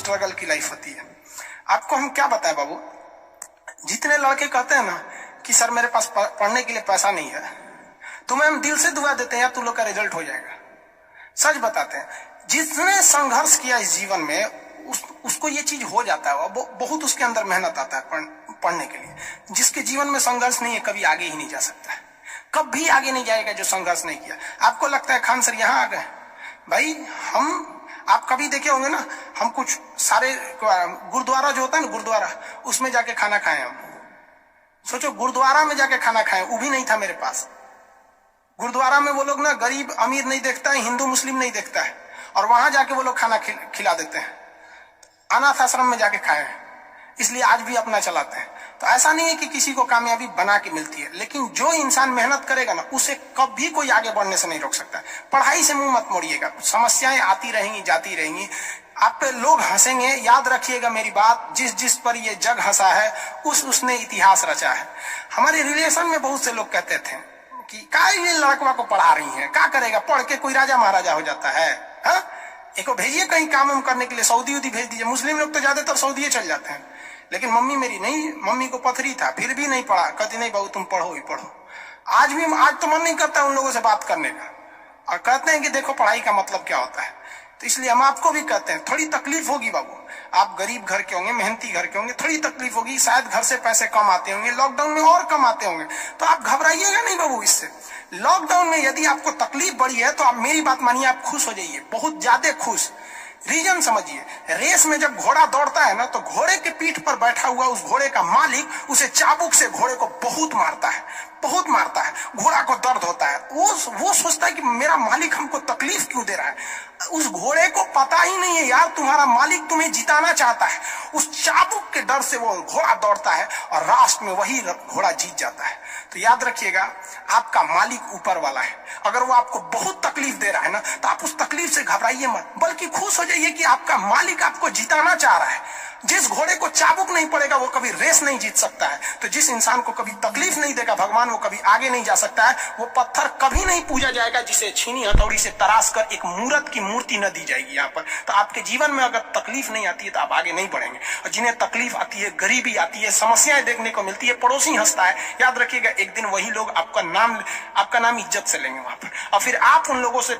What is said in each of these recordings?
Struggle की life होती है। आपको हम क्या बताएं बाबू, जितने लड़के कहते हैं ना कि सर मेरे पास पढ़ने के लिए पैसा नहीं है, तुम्हें हम दिल से दुआ देते हैं यार तुम लोग का रिजल्ट हो जाएगा। सच बताते हैं, जिसने संघर्ष किया इस जीवन में उसको ये चीज हो जाता है, बहुत उसके अंदर मेहनत आता है पढ़ने के लिए। जिसके जीवन में संघर्ष नहीं है कभी आगे ही नहीं जा सकता है, कभी आगे नहीं जाएगा जो संघर्ष नहीं किया। आपको लगता है खान सर यहाँ आ गए, भाई आप कभी देखे होंगे ना, हम कुछ सारे गुरुद्वारा जो होता है ना, गुरुद्वारा उसमें जाके खाना खाए हम। सोचो गुरुद्वारा में जाके खाना खाए, वो भी नहीं था मेरे पास। गुरुद्वारा में वो लोग ना गरीब अमीर नहीं देखता है, हिंदू मुस्लिम नहीं देखता है, और वहां जाके वो लोग खाना खिला देते हैं। अनाथ आश्रम में जाके खाए, इसलिए आज भी अपना चलाते हैं। तो ऐसा नहीं है कि किसी को कामयाबी बना के मिलती है, लेकिन जो इंसान मेहनत करेगा ना उसे कभी कोई आगे बढ़ने से नहीं रोक सकता। पढ़ाई से मुंह मत मोड़िएगा, समस्याएं आती रहेंगी जाती रहेंगी, आप पे लोग हंसेंगे। याद रखिएगा मेरी बात, जिस पर ये जग हंसा है उसने इतिहास रचा है। हमारे रिलेशन में बहुत से लोग कहते थे कि क्या ये लड़कवा को पढ़ा रही है, क्या करेगा, पढ़ के कोई राजा महाराजा हो जाता है। हाँ, एक भेजिए कहीं काम वाम करने के लिए, सऊदी उदी भेज दीजिए। मुस्लिम लोग तो ज्यादातर सऊदी चल जाते हैं, लेकिन मम्मी मेरी नहीं, मम्मी को पथरी था फिर भी नहीं पढ़ा। कहती नहीं बहू तुम पढ़ो ही पढ़ो। आज तो मन नहीं करता उन लोगों से बात करने का, और कहते हैं कि देखो पढ़ाई का मतलब क्या होता है। तो इसलिए हम आपको भी कहते हैं थोड़ी तकलीफ होगी बाबू, आप गरीब घर के होंगे, मेहनती घर के होंगे, थोड़ी तकलीफ होगी, शायद घर से पैसे कम आते होंगे, लॉकडाउन में और कम आते होंगे, तो आप घबराइएगा नहीं बाबू इससे। लॉकडाउन में यदि आपको तकलीफ बढ़ी है तो आप मेरी बात मानिए, आप खुश हो जाइए, बहुत ज्यादा खुश। रीजन समझिए, रेस में जब घोड़ा दौड़ता है ना तो घोड़े के पीठ पर बैठा हुआ उस घोड़े का मालिक उसे चाबुक से घोड़े को बहुत मारता है, बहुत मारता है। घोड़ा को दर्द होता है, वो सोचता है कि मेरा मालिक हमको तकलीफ क्यों दे रहा है। उस घोड़े को पता ही नहीं है यार तुम्हारा मालिक तुम्हें जिताना चाहता है। उस चाबुक के डर से वो घोड़ा दौड़ता है और लास्ट में वही घोड़ा जीत जाता है। तो याद रखिएगा, आपका मालिक ऊपर वाला है। अगर वो आपको बहुत तकलीफ दे रहा है ना तो आप उस तकलीफ से घबराइए मत, बल्कि खुश हो जाइए कि आपका मालिक आपको जिताना चाह रहा है। जिस घोड़े को चाबुक नहीं पड़ेगा वो कभी रेस नहीं जीत सकता है। तो जिस इंसान को कभी तकलीफ नहीं देगा भगवान, वो कभी आगे नहीं जा सकता है। वो पत्थर कभी नहीं पूजा जाएगा जिसे छीनी हथौड़ी से तराश कर एक मूर्त की मूर्ति न दी जाएगी यहाँ पर। तो आपके जीवन में अगर तकलीफ नहीं आती है तो आप आगे नहीं बढ़ेंगे। और जिन्हें तकलीफ आती है, गरीबी आती है, समस्याएं देखने को मिलती है, पड़ोसी हंसता है, याद रखिएगा एक दिन वही लोग आपका नाम इज्जत से लेंगे वहां पर। और फिर आप उन लोगों से,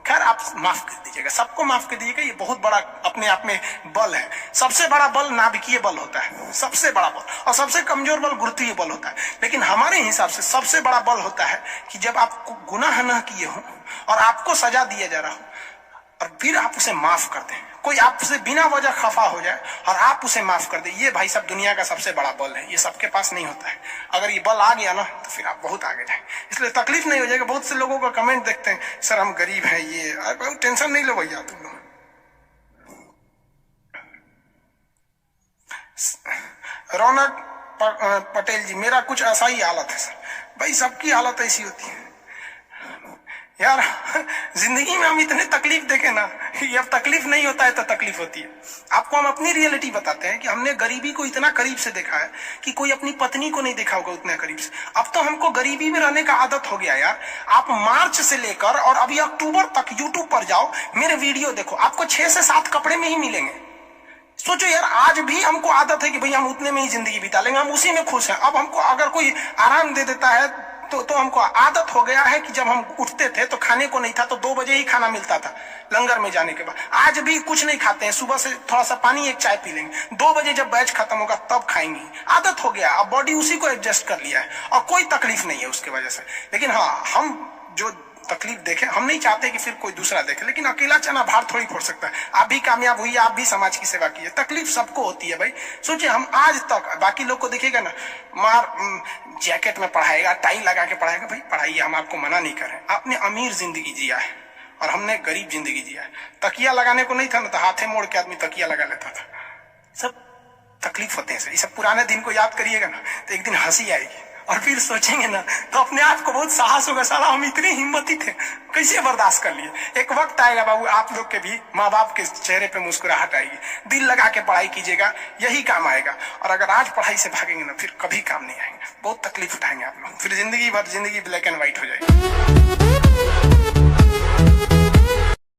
खैर आप माफ कर दीजिएगा, सबको माफ कर दीजिएगा, ये बहुत बड़ा अपने आप में बल है। सबसे बड़ा बल नाभिकीय बल होता है, सबसे बड़ा बल, और सबसे कमजोर बल गुरुत्वीय बल होता है। लेकिन हमारे हिसाब से सबसे बड़ा बल होता है कि जब आप गुनाह न किए हो और आपको सजा दिया जा रहा हो और फिर आप उसे माफ कर दें। कोई आपसे बिना वजह खफा हो जाए और आप उसे माफ कर दे, ये भाई साहब दुनिया का सबसे बड़ा बल है। ये सबके पास नहीं होता है। अगर ये बल आ गया ना तो फिर आप बहुत आगे जाए। इसलिए तकलीफ नहीं हो जाएगा। बहुत से लोगों का कमेंट देखते हैं, सर हम गरीब हैं, ये बहुत टेंशन नहीं लो भैया तुम लोग। रौनक पटेल जी, मेरा कुछ ऐसा ही हालत है सर। भाई सबकी हालत ऐसी होती है यार। जिंदगी में हम इतने तकलीफ देखे ना, ये अब तकलीफ नहीं होता है तो तकलीफ होती है। आपको हम अपनी रियलिटी बताते हैं कि हमने गरीबी को इतना करीब से देखा है कि कोई अपनी पत्नी को नहीं देखा होगा उतना करीब से। अब तो हमको गरीबी में रहने का आदत हो गया यार। आप मार्च से लेकर और अभी अक्टूबर तक यूट्यूब पर जाओ, मेरे वीडियो देखो, आपको 6 से 7 कपड़े में ही मिलेंगे। सोचो यार, आज भी हमको आदत है कि भाई हम उतने में ही जिंदगी बिता लेंगे, हम उसी में खुश हैं। अब हमको अगर कोई आराम दे देता है तो हमको आदत हो गया है कि जब हम उठते थे तो खाने को नहीं था तो 2 बजे ही खाना मिलता था लंगर में जाने के बाद। आज भी कुछ नहीं खाते हैं, सुबह से थोड़ा सा पानी एक चाय पी लेंगे, 2 बजे जब बैच खत्म होगा तब खाएंगे। आदत हो गया, अब बॉडी उसी को एडजस्ट कर लिया है और कोई तकलीफ नहीं है उसके वजह से। लेकिन हाँ, हम जो तकलीफ देखे, हम नहीं चाहते कि फिर कोई दूसरा देखे, लेकिन अकेला चना भार थोड़ी फोड़ सकता है। आप भी कामयाब हुई, आप भी समाज की सेवा कीजिए। तकलीफ सबको होती है भाई। सोचिए, हम आज तक, बाकी लोग को देखिएगा ना, जैकेट में पढ़ाएगा, टाई लगा के पढ़ाएगा, भाई पढ़ाइए, हम आपको मना नहीं कर रहे। आपने अमीर जिंदगी जिया है और हमने गरीब जिंदगी जिया है। तकिया लगाने को नहीं था ना तो हाथे मोड़ के आदमी तकिया लगा लेता था। सब तकलीफ होते हैं। ये सब पुराने दिन को याद करिएगा ना तो एक दिन हंसी आएगी और फिर सोचेंगे ना तो अपने आप को बहुत साहस होगा, साला हम इतने हिम्मती थे, कैसे बर्दाश्त कर लिए। एक वक्त आएगा बाबू, आप लोग के भी माँ बाप के चेहरे पे मुस्कुराहट आएगी। दिल लगा के पढ़ाई कीजिएगा, यही काम आएगा। और अगर आज पढ़ाई से भागेंगे ना फिर कभी काम नहीं आएंगे, बहुत तकलीफ उठाएंगे आप लोग, फिर जिंदगी भर जिंदगी ब्लैक एंड व्हाइट हो जाएगी।